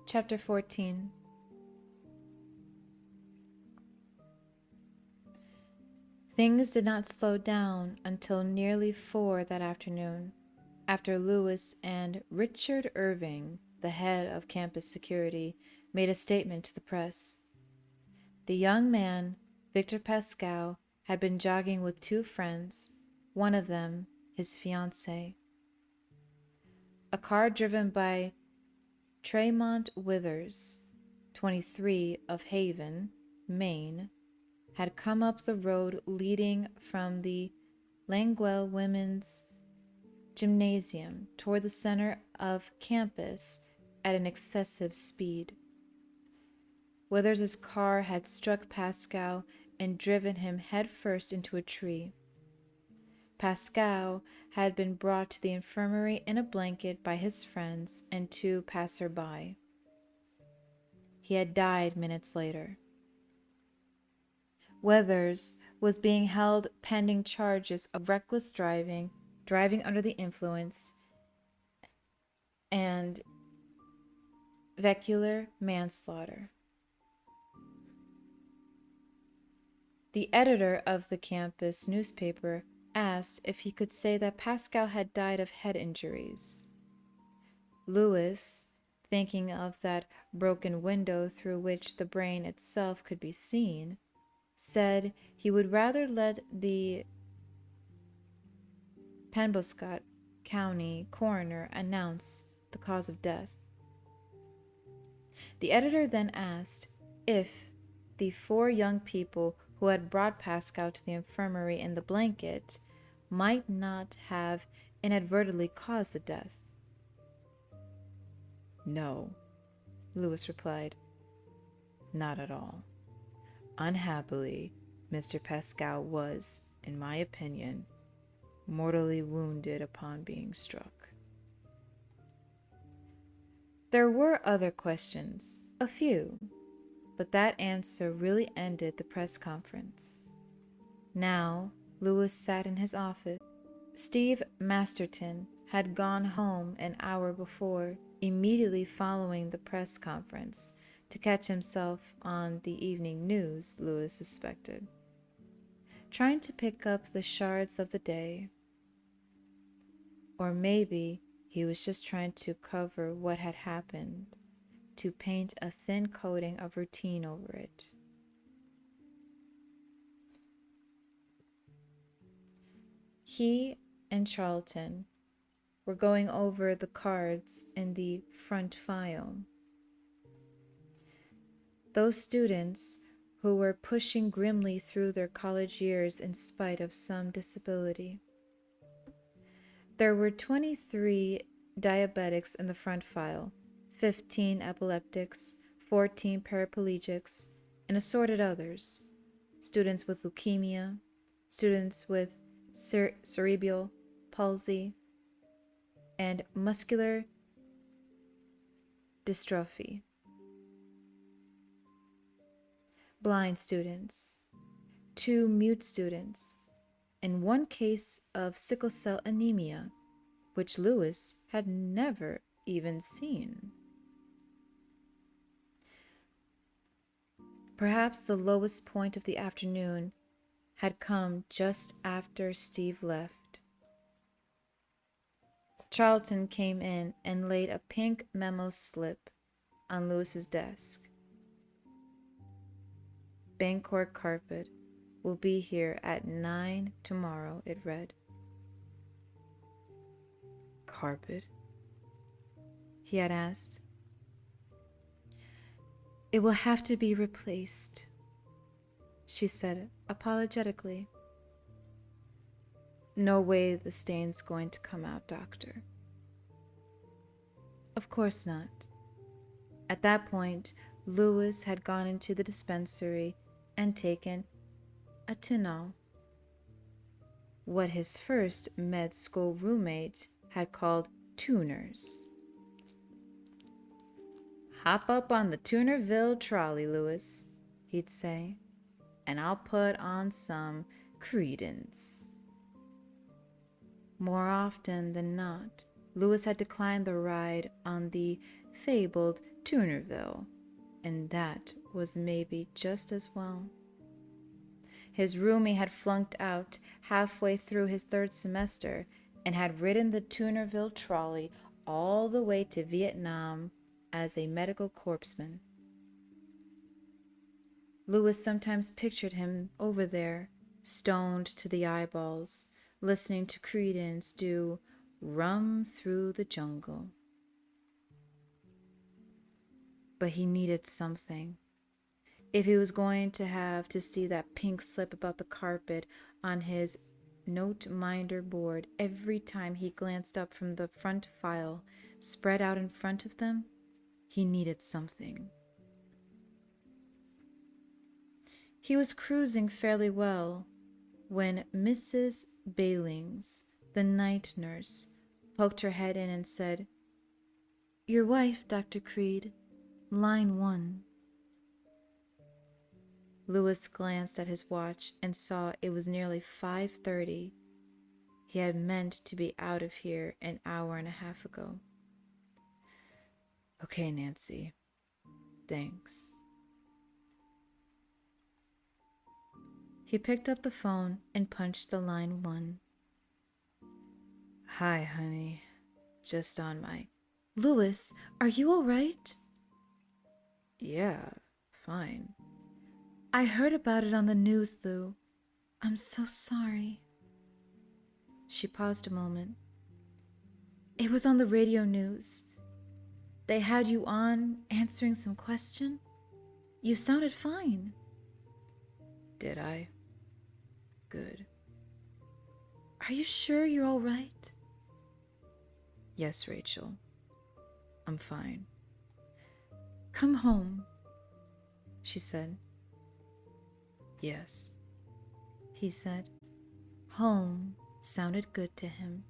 Chapter 14. Things did not slow down until nearly 4 that afternoon, after Lewis and Richard Irving, the head of campus security, made a statement to the press. The young man, Victor Pascal, had been jogging with 2 friends, one of them his fiancée. A car driven by Tremont Withers, 23, of Haven, Maine, had come up the road leading from the Langwell Women's Gymnasium toward the center of campus at an excessive speed. Withers's car had struck Pascal and driven him headfirst into a tree. Pascal had been brought to the infirmary in a blanket by his friends and 2 passer-by. He had died minutes later. Withers was being held pending charges of reckless driving, driving under the influence, and vehicular manslaughter. The editor of the campus newspaper asked if he could say that Pascal had died of head injuries. Lewis, thinking of that broken window through which the brain itself could be seen, said he would rather let the Penobscot County coroner announce the cause of death. The editor then asked if the 4 young people who had brought Pascal to the infirmary in the blanket might not have inadvertently caused the death. "No," Lewis replied. "Not at all. Unhappily, Mr. Pascal was, in my opinion, mortally wounded upon being struck." There were other questions, a few, but that answer really ended the press conference. Now, Lewis sat in his office. Steve Masterton had gone home an hour before, immediately following the press conference, to catch himself on the evening news, Lewis suspected, trying to pick up the shards of the day. Or maybe he was just trying to cover what had happened, to paint a thin coating of routine over it. He and Charlton were going over the cards in the front file. Those students who were pushing grimly through their college years in spite of some disability. There were 23 diabetics in the front file, 15 epileptics, 14 paraplegics, and assorted others, students with leukemia, students with cerebral palsy, and muscular dystrophy, blind students, 2 mute students, and 1 case of sickle cell anemia, which Lewis had never even seen. Perhaps the lowest point of the afternoon had come just after Steve left. Charlton came in and laid a pink memo slip on Lewis's desk. "Bancourt carpet will be here at 9 tomorrow," it read. "Carpet?" he had asked. "It will have to be replaced," she said apologetically. "No way the stain's going to come out, doctor." Of course not. At that point, Lewis had gone into the dispensary and taken a Tylenol, what his first med school roommate had called tuners. "Hop up on the Tunerville trolley, Lewis," he'd say, "and I'll put on some credence." More often than not, Lewis had declined the ride on the fabled Tunerville, and that was maybe just as well. His roomie had flunked out halfway through his third semester and had ridden the Tunerville trolley all the way to Vietnam as a medical corpsman. Louis sometimes pictured him over there, stoned to the eyeballs, listening to Creedence do Rum Through the Jungle. But he needed something. If he was going to have to see that pink slip about the carpet on his note minder board every time he glanced up from the front file spread out in front of them, he needed something. He was cruising fairly well when Mrs. Bailings, the night nurse, poked her head in and said, "Your wife, Dr. Creed, line 1. Louis glanced at his watch and saw it was nearly 5:30. He had meant to be out of here an hour and a half ago. "Okay, Nancy. Thanks." He picked up the phone and punched the line 1. "Hi, honey. Just on my..." "Louis, are you all right?" "Yeah, fine." "I heard about it on the news, Lou. I'm so sorry." She paused a moment. "It was on the radio news. They had you on answering some question. You sounded fine." "Did I? Good." "Are you sure you're all right?" "Yes, Rachel. I'm fine." "Come home," she said. "Yes," he said. Home sounded good to him.